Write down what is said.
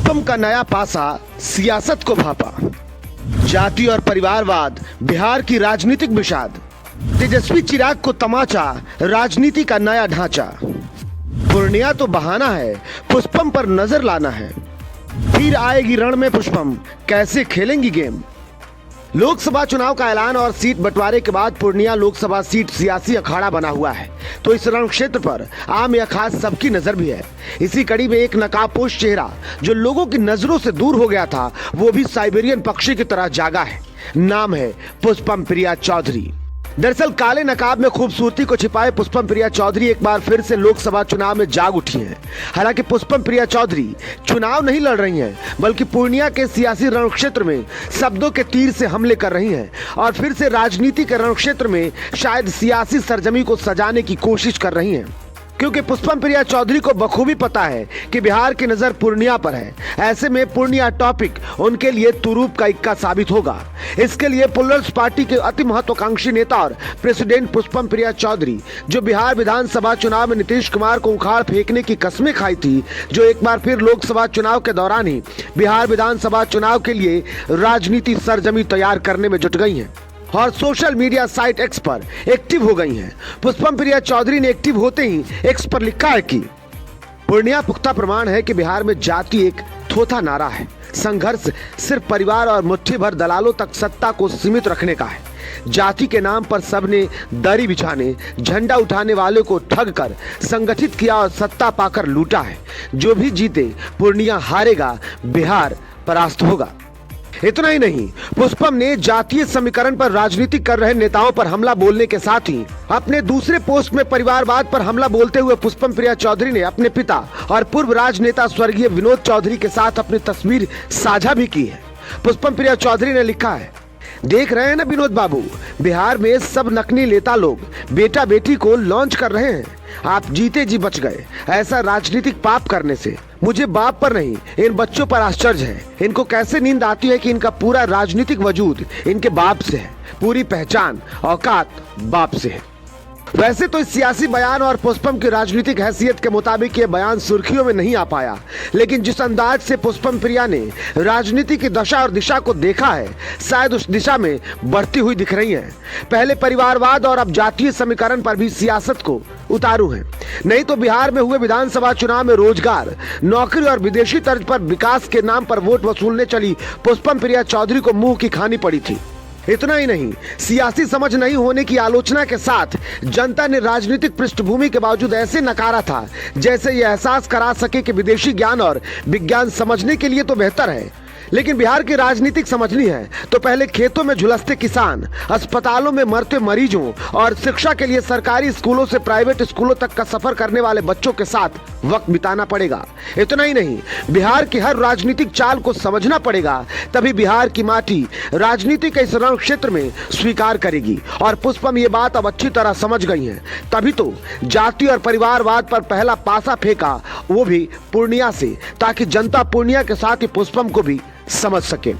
पुष्पम का नया पासा सियासत को भापा। जाति और परिवारवाद बिहार की राजनीतिक विषाद। तेजस्वी चिराग को तमाचा, राजनीति का नया ढांचा। पूर्णिया तो बहाना है, पुष्पम पर नजर लाना है। फिर आएगी रण में पुष्पम, कैसे खेलेंगी गेम। लोकसभा चुनाव का ऐलान और सीट बंटवारे के बाद पूर्णिया लोकसभा सीट सियासी अखाड़ा बना हुआ है, तो इस रण क्षेत्र पर आम या खास सबकी नजर भी है। इसी कड़ी में एक नकाबपोश चेहरा जो लोगों की नजरों से दूर हो गया था, वो भी साइबेरियन पक्षी की तरह जागा है। नाम है पुष्पम प्रिया चौधरी। दरअसल काले नकाब में खूबसूरती को छिपाए पुष्पम प्रिया चौधरी एक बार फिर से लोकसभा चुनाव में जाग उठी हैं। हालांकि पुष्पम प्रिया चौधरी चुनाव नहीं लड़ रही हैं, बल्कि पूर्णिया के सियासी रण क्षेत्र में शब्दों के तीर से हमले कर रही हैं और फिर से राजनीति के रण क्षेत्र में शायद सियासी सरजमी को सजाने की कोशिश कर रही हैं। क्योंकि पुष्पम प्रिया चौधरी को बखूबी पता है कि बिहार की नजर पूर्णिया पर है। ऐसे में पूर्णिया टॉपिक उनके लिए तुरूप का इक्का साबित होगा। इसके लिए पुल्लर्स पार्टी के अति महत्वाकांक्षी नेता और प्रेसिडेंट पुष्पम प्रिया चौधरी, जो बिहार विधानसभा चुनाव में नीतीश कुमार को उखाड़ फेंकने की कस्में खाई थी, जो एक बार फिर लोकसभा चुनाव के दौरान ही बिहार विधानसभा चुनाव के लिए राजनीति सरजमी तैयार करने में जुट गई है और सोशल मीडिया साइट एक्स पर एक्टिव हो गई हैं। पुष्पम प्रिया चौधरी ने एक्टिव होते ही एक्स पर लिखा है कि पूर्णिया पुख्ता प्रमाण है कि बिहार में जाति एक थोथा नारा है। संघर्ष सिर्फ परिवार और मुट्ठी भर दलालों तक सत्ता को सीमित रखने का है। जाति के नाम पर सबने दरी बिछाने, झंडा उठाने वाले को ठग कर संगठित किया और सत्ता पाकर लूटा है। जो भी जीते पूर्णिया हारेगा, बिहार परास्त होगा। इतना ही नहीं, पुष्पम ने जातीय समीकरण पर राजनीति कर रहे नेताओं पर हमला बोलने के साथ ही अपने दूसरे पोस्ट में परिवारवाद पर हमला बोलते हुए पुष्पम प्रिया चौधरी ने अपने पिता और पूर्व राजनेता स्वर्गीय विनोद चौधरी के साथ अपनी तस्वीर साझा भी की है। पुष्पम प्रिया चौधरी ने लिखा है, देख रहे हैं ना विनोद बाबू, बिहार में सब नकली नेता लोग बेटा बेटी को लॉन्च कर रहे हैं। आप जीते जी बच गए ऐसा राजनीतिक पाप करने से। मुझे बाप पर नहीं, इन बच्चों पर आश्चर्य है। इनको कैसे नींद आती है कि इनका पूरा राजनीतिक वजूद इनके बाप से है, पूरी पहचान औकात बाप से है। वैसे तो इस सियासी बयान और पुष्पम की राजनीतिक हैसियत के मुताबिक ये बयान सुर्खियों में नहीं आ पाया, लेकिन जिस अंदाज से पुष्पम प्रिया ने राजनीति की दशा और दिशा को देखा है, शायद उस दिशा में बढ़ती हुई दिख रही हैं। पहले परिवारवाद और अब जातीय समीकरण पर भी सियासत को उतारू हैं। नहीं तो बिहार में हुए विधानसभा चुनाव में रोजगार, नौकरी और विदेशी तर्ज पर विकास के नाम पर वोट वसूलने चली पुष्पम प्रिया चौधरी को मुंह की खानी पड़ी थी। इतना ही नहीं, सियासी समझ नहीं होने की आलोचना के साथ जनता ने राजनीतिक पृष्ठभूमि के बावजूद ऐसे नकारा था जैसे यह एहसास करा सके कि विदेशी ज्ञान और विज्ञान समझने के लिए तो बेहतर है, लेकिन बिहार की राजनीतिक समझनी है तो पहले खेतों में झुलसते किसान, अस्पतालों में मरते मरीजों और शिक्षा के लिए सरकारी स्कूलों से प्राइवेट स्कूलों तक का सफर करने वाले बच्चों के साथ वक्त बिताना पड़ेगा। इतना ही नहीं, बिहार की हर राजनीतिक चाल को समझना पड़ेगा, तभी बिहार की माटी राजनीति के इस रण क्षेत्र में स्वीकार करेगी। और पुष्पम ये बात अब अच्छी तरह समझ गई हैं, तभी तो जाति और परिवारवाद पर पहला पासा फेंका, वो भी पूर्णिया से, ताकि जनता पूर्णिया के साथ ही पुष्पम को भी समझ सके।